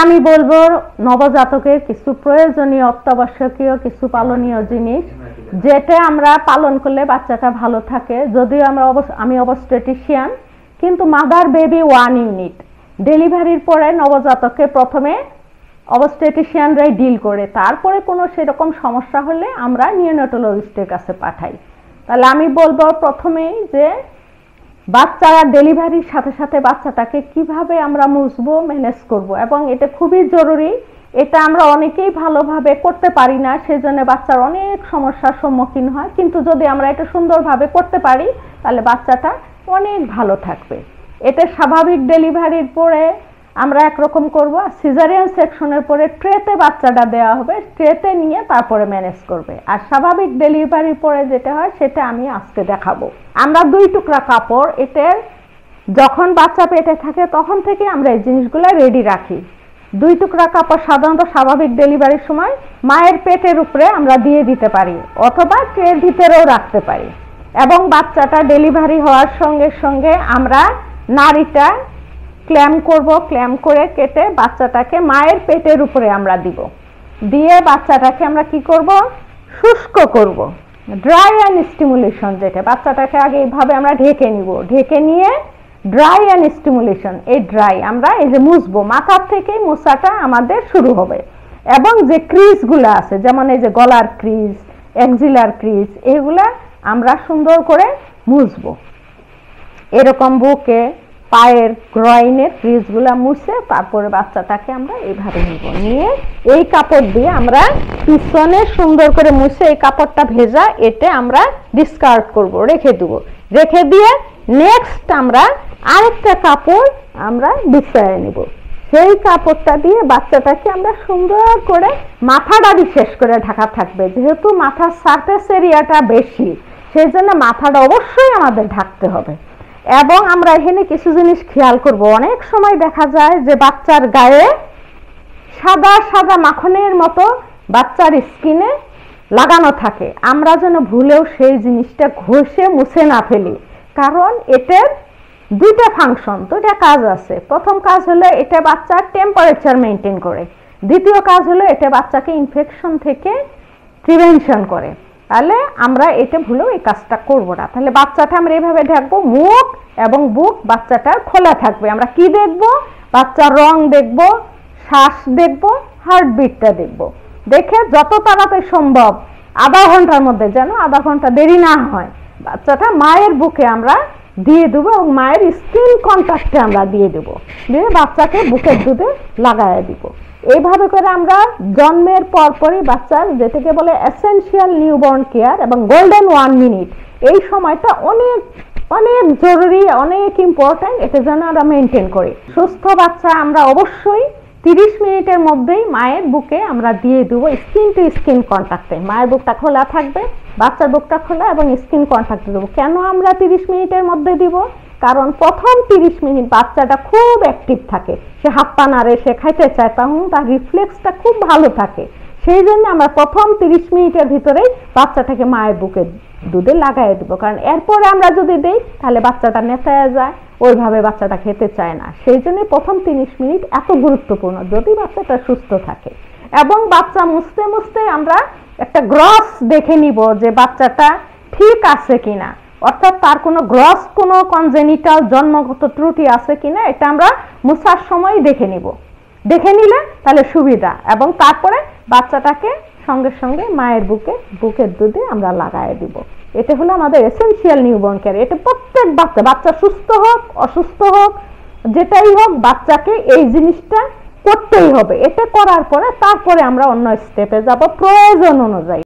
আমি বলবো নবজাতকের কিছু প্রয়োজনীয় অত্যাবশ্যকীয় কিছু পালনীয় জিনিস যেটা আমরা পালন করলে বাচ্চাটা ভালো থাকে। যদিও আমি অবস্টেটিশিয়ান, কিন্তু মাদার বেবি 1 ইউনিট ডেলিভারির পরে নবজাতককে প্রথমে অবস্টেটিশিয়ানরাই ডিল করে, তারপরে কোনো সেরকম সমস্যা হলে আমরা নিওনেটোলজিস্টের কাছে পাঠাই। তাহলে আমি বলবো প্রথমেই যে বাচ্চারা ডেলিভারির সাথে সাথে বাচ্চাটাকে কিভাবে আমরা মুছবো, ম্যানেজ করব, এবং এটা খুবই জরুরি। এটা আমরা অনেকেই ভালোভাবে করতে পারি না, সেজন্য বাচ্চার অনেক সমস্যার সম্মুখীন হয়। কিন্তু যদি আমরা এটা সুন্দরভাবে করতে পারি তাহলে বাচ্চাটা অনেক ভালো থাকবে। এটা স্বাভাবিক ডেলিভারির পরে আমরা একরকম করব, সিজারিয়ান সেকশনের পরে ট্রেতে বাচ্চাটা দেওয়া হবে, ট্রেতে নিয়ে তারপরে ম্যানেজ করবে। আর স্বাভাবিক ডেলিভারির পরে যেটা হয় সেটা আমি আজকে দেখাবো। আমরা 2 টুকরা কাপড়, এটার যখন বাচ্চা পেটে থাকে তখন থেকে আমরা এই জিনিসগুলো রেডি রাখি। 2 টুকরা কাপড় সাধারণত স্বাভাবিক ডেলিভারির সময় মায়ের পেটের উপরে আমরা দিয়ে দিতে পারি, অথবা ট্রের ভিতরেও রাখতে পারি। এবং বাচ্চাটা ডেলিভারি হওয়ার সঙ্গে সঙ্গে আমরা নাড়িটা ক্ল্যাম্প করব, ক্ল্যাম্প করে কেটে বাচ্চাটাকে মায়ের পেটের উপরে আমরা দিব। দিয়ে বাচ্চাটাকে আমরা কি করব, শুষ্ক করব, ড্রাই অ্যান্ড স্টিমুলেশন। যেটা বাচ্চাটাকে আগে এইভাবে আমরা ঢেকে নিব, ঢেকে নিয়ে ড্রাই অ্যান্ড স্টিমুলেশন, এই ড্রাই আমরা এই যে মুছবো, মাথার থেকেই মোছাটা আমাদের শুরু হবে। এবং যে ক্রিজগুলো আছে, যেমন এই যে গলার ক্রিজ, এক্সিলার ক্রিজ, এগুলা আমরা সুন্দর করে মুছবো। এরকম বুকে, পায়ের, গ্রয়েনের ক্রিজগুলা মুছে তারপরে বাচ্চাটাকে আমরা এইভাবে নিব, নিয়ে এই কাপড় দিয়ে আমরা পিছনে সুন্দর করে মুছে, এই কাপড়টা ভেজা, এতে আমরা ডিসকার্ড করব, রেখে দেব। রেখে দিয়ে নেক্সট আমরা আরেকটা কাপড় আমরা বিছায় নিব। সেই কাপড়টা দিয়ে বাচ্চাটাকে আমরা সুন্দর করে, মাথাটা বিশেষ করে ঢাকা থাকবে, যেহেতু মাথার সারফেস এরিয়াটা বেশি, সেই জন্য মাথাটা অবশ্যই আমাদের ঢাকতে হবে। এবং আমরা এখানে কিছু জিনিস খেয়াল করব। অনেক সময় দেখা যায় যে বাচ্চার গায়ে সাদা সাদা মাখনের মতো বাচ্চার স্কিনে লাগানো থাকে, আমরা যেন ভুলেও সেই জিনিসটা ঘষে মুছে না ফেলি। কারণ এটার 2টা ফাংশন, 2টা কাজ আছে। প্রথম কাজ হলো এটা বাচ্চার টেম্পারেচার মেনটেন করে, দ্বিতীয় কাজ হলো এটা বাচ্চাকে ইনফেকশন থেকে প্রিভেনশন করে। তাহলে আমরা এটা ভুলেও এই কাজটা করব না। তাহলে বাচ্চাটা আমরা এইভাবে ঢাকবো, মুখ এবং বুক বাচ্চাটার খোলা থাকবে। আমরা কি দেখব, বাচ্চার রং দেখব, শ্বাস দেখব, হার্টবিটটা দেখব। দেখে যত তাড়াতাড়ি সম্ভব আধা ঘন্টার মধ্যে, যেন আধা ঘন্টা দেরি না হয়, বাচ্চাটা মায়ের বুকে আমরা দিয়ে দেবো এবং মায়ের স্কিন কন্ট্যাক্টে আমরা দিয়ে দেবো, দিয়ে বাচ্চাকে বুকের দুধে লাগায় দিব। এইভাবে করে আমরা জন্মের পরপরই বাচ্চার, যেটাকে বলে এসেনশিয়াল নিউবর্ন কেয়ার এবং গোল্ডেন 1 মিনিট, এই সময়টা অনেক অনেক জরুরি, অনেক ইম্পর্ট্যান্ট, এটা যেন আমরা মেনটেন করি। সুস্থ বাচ্চা আমরা অবশ্যই 30 মিনিটের মধ্যেই মায়ের বুকে আমরা দিয়ে দেবো, স্কিন টু স্কিন কন্ট্যাক্টে। মায়ের বুকটা খোলা থাকবে, বাচ্চার বুকটা খোলা, এবং স্কিন কন্ট্যাক্টে দেবো। কেন আমরা 30 মিনিটের মধ্যে দিব? কারণ প্রথম 30 মিনিট বাচ্চাটা খুব অ্যাক্টিভ থাকে, সে হাত পা নাড়ে, সে খাইতে চায়, তখন তার রিফ্লেক্সটা খুব ভালো থাকে। সেই জন্য আমরা প্রথম 30 মিনিটের ভিতরেই বাচ্চাটাকে মায়ের বুকে দুধে লাগাই দেবো। কারণ এরপরে আমরা যদি দেই তাহলে বাচ্চাটা নেশায় যায়, ওইভাবে বাচ্চাটা খেতে চায় না। সেই জন্য প্রথম 30 মিনিট এত গুরুত্বপূর্ণ, যদি বাচ্চাটা সুস্থ থাকে। এবং বাচ্চা মুছতে মুছতে আমরা একটা গ্রস দেখে নিব যে বাচ্চাটা ঠিক আছে কিনা, অর্থাৎ তার কোনো গ্রস, কোনো কনজেনিটাল জন্মগত ত্রুটি আছে কিনা, এটা আমরা মুছার সময় দেখে নিব। দেখে নিলে তাহলে সুবিধা। এবং তারপরে বাচ্চাটাকে সঙ্গে সঙ্গে মায়ের বুকের দুধে আমরা লাগায় দিব। এটা হলো আমাদের এসেনশিয়াল নিউবর্ন কেয়ার। এটা প্রত্যেক বাচ্চা সুস্থ হোক অসুস্থ হোক, যেটাই হোক, বাচ্চাকে এই জিনিসটা করতেই হবে। এটা করার পরে তারপরে আমরা অন্য স্টেপে যাব প্রয়োজন অনুযায়ী।